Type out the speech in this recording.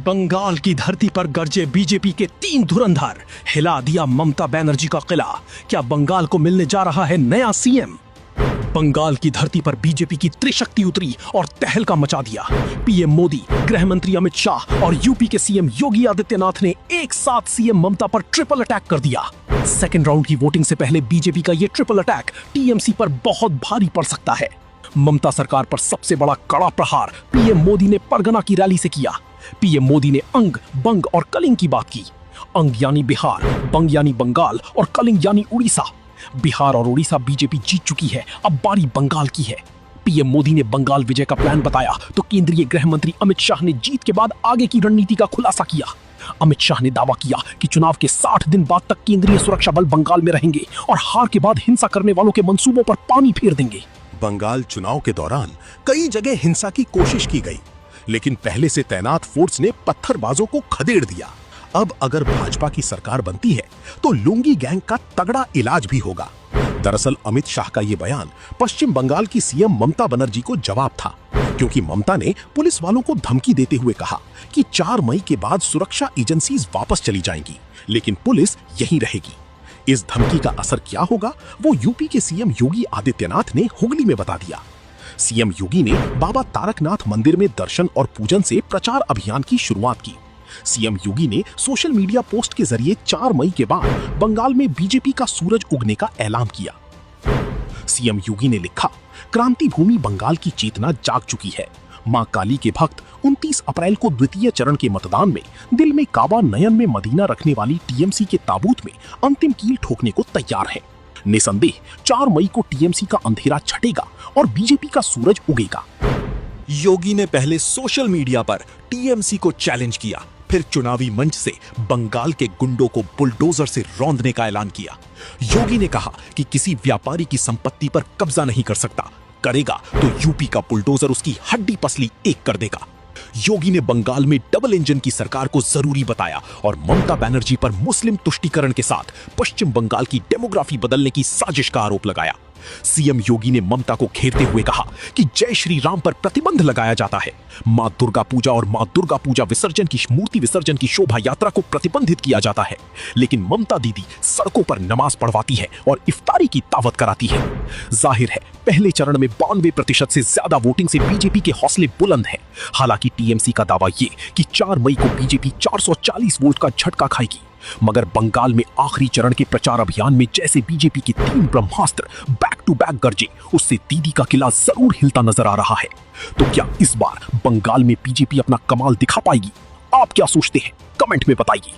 बंगाल की धरती पर गरजे बीजेपी के 3 धुरंधर, हिला दिया ममता बनर्जी का किला। क्या बंगाल को मिलने जा रहा है नया सीएम? बंगाल की धरती पर बीजेपी की त्रिशक्ति उतरी और तहलका मचा दिया। पीएम मोदी, गृह मंत्री अमित शाह और यूपी के सीएम योगी आदित्यनाथ ने एक साथ सीएम ममता पर ट्रिपल अटैक कर दिया। सेकेंड राउंड की वोटिंग से पहले बीजेपी का ये ट्रिपल अटैक टीएमसी पर बहुत भारी पड़ सकता है। ममता सरकार पर सबसे बड़ा कड़ा प्रहार पीएम मोदी ने परगना की रैली से किया। पीएम मोदी ने अंग, बंग और कलिंग की बात की। अंग यानी बिहार, बंग यानी बंगाल और कलिंग यानी उड़ीसा। बिहार और उड़ीसा बीजेपी जीत चुकी है, अब बारी बंगाल की है। पीएम मोदी ने बंगाल विजय का प्लान बताया तो केंद्रीय गृह मंत्री अमित शाह ने जीत के बाद आगे की रणनीति का खुलासा किया। अमित शाह ने दावा किया कि चुनाव के 60 दिन बाद तक केंद्रीय सुरक्षा बल बंगाल में रहेंगे और हार के बाद हिंसा करने वालों के मंसूबों पर पानी फेर देंगे। बंगाल चुनाव के दौरान कई जगह हिंसा की कोशिश की गई, लेकिन पहले से तैनात फोर्स ने पत्थरबाजों को खदेड़ दिया। अब अगर भाजपा की सरकार बनती है तो लुंगी गैंग का तगड़ा इलाज भी होगा। दरअसल अमित शाह का ये बयान पश्चिम बंगाल की सीएम ममता बनर्जी को जवाब था, क्योंकि ममता ने पुलिस वालों को धमकी देते हुए कहा कि 4 मई के बाद सुरक्षा एजेंसीज वापस चली जाएंगी, लेकिन पुलिस यहीं रहेगी। इस धमकी का असर क्या होगा वो यूपी के सीएम योगी आदित्यनाथ ने हुगली में बता दिया। सीएम योगी ने बाबा तारकनाथ मंदिर में दर्शन और पूजन से प्रचार अभियान की शुरुआत की। सीएम योगी ने सोशल मीडिया पोस्ट के जरिए 4 मई के बाद बंगाल में बीजेपी का सूरज उगने का ऐलान किया। सीएम योगी ने लिखा, क्रांति भूमि बंगाल की चेतना जाग चुकी है। मां काली के भक्त 29 अप्रैल को द्वितीय चरण के मतदान में दिल में काबा नयन में मदीना रखने वाली टीएमसी के ताबूत में अंतिम कील ठोकने को तैयार है। निसंदेह 4 मई को टीएमसी का अंधेरा छटेगा और बीजेपी का सूरज उगेगा। योगी ने पहले सोशल मीडिया पर टीएमसी को चैलेंज किया, फिर चुनावी मंच से बंगाल के गुंडों को बुलडोजर से रौंदने का ऐलान किया। योगी ने कहा कि किसी व्यापारी की संपत्ति पर कब्जा नहीं कर सकता, करेगा तो यूपी का बुलडोजर उसकी हड्डी पसली एक कर देगा। योगी ने बंगाल में डबल इंजन की सरकार को जरूरी बताया और ममता बनर्जी पर मुस्लिम तुष्टीकरण के साथ पश्चिम बंगाल की डेमोग्राफी बदलने की साजिश का आरोप लगाया। सीएम योगी ने ममता को घेरते हुए कहा कि जय श्री राम पर प्रतिबंध लगाया जाता है। मां दुर्गा पूजा और मां दुर्गा पूजा विसर्जन की मूर्ति विसर्जन की शोभा यात्रा को प्रतिबंधित किया जाता है, लेकिन ममता दीदी सड़कों पर नमाज पढ़वाती है और इफ्तारी की दावत कराती है। जाहिर है पहले चरण में 92% से ज्यादा वोटिंग से बीजेपी के हौसले बुलंद हैं। हालांकि टीएमसी का दावा ये कि 4 मई को बीजेपी 440 वोट का झटका खाएगी, मगर बंगाल में आखिरी चरण के प्रचार अभियान में जैसे बीजेपी के 3 ब्रह्मास्त्र बैक टू बैक गरजे, उससे दीदी का किला जरूर हिलता नजर आ रहा है। तो क्या इस बार बंगाल में बीजेपी अपना कमाल दिखा पाएगी? आप क्या सोचते हैं? कमेंट में बताइए।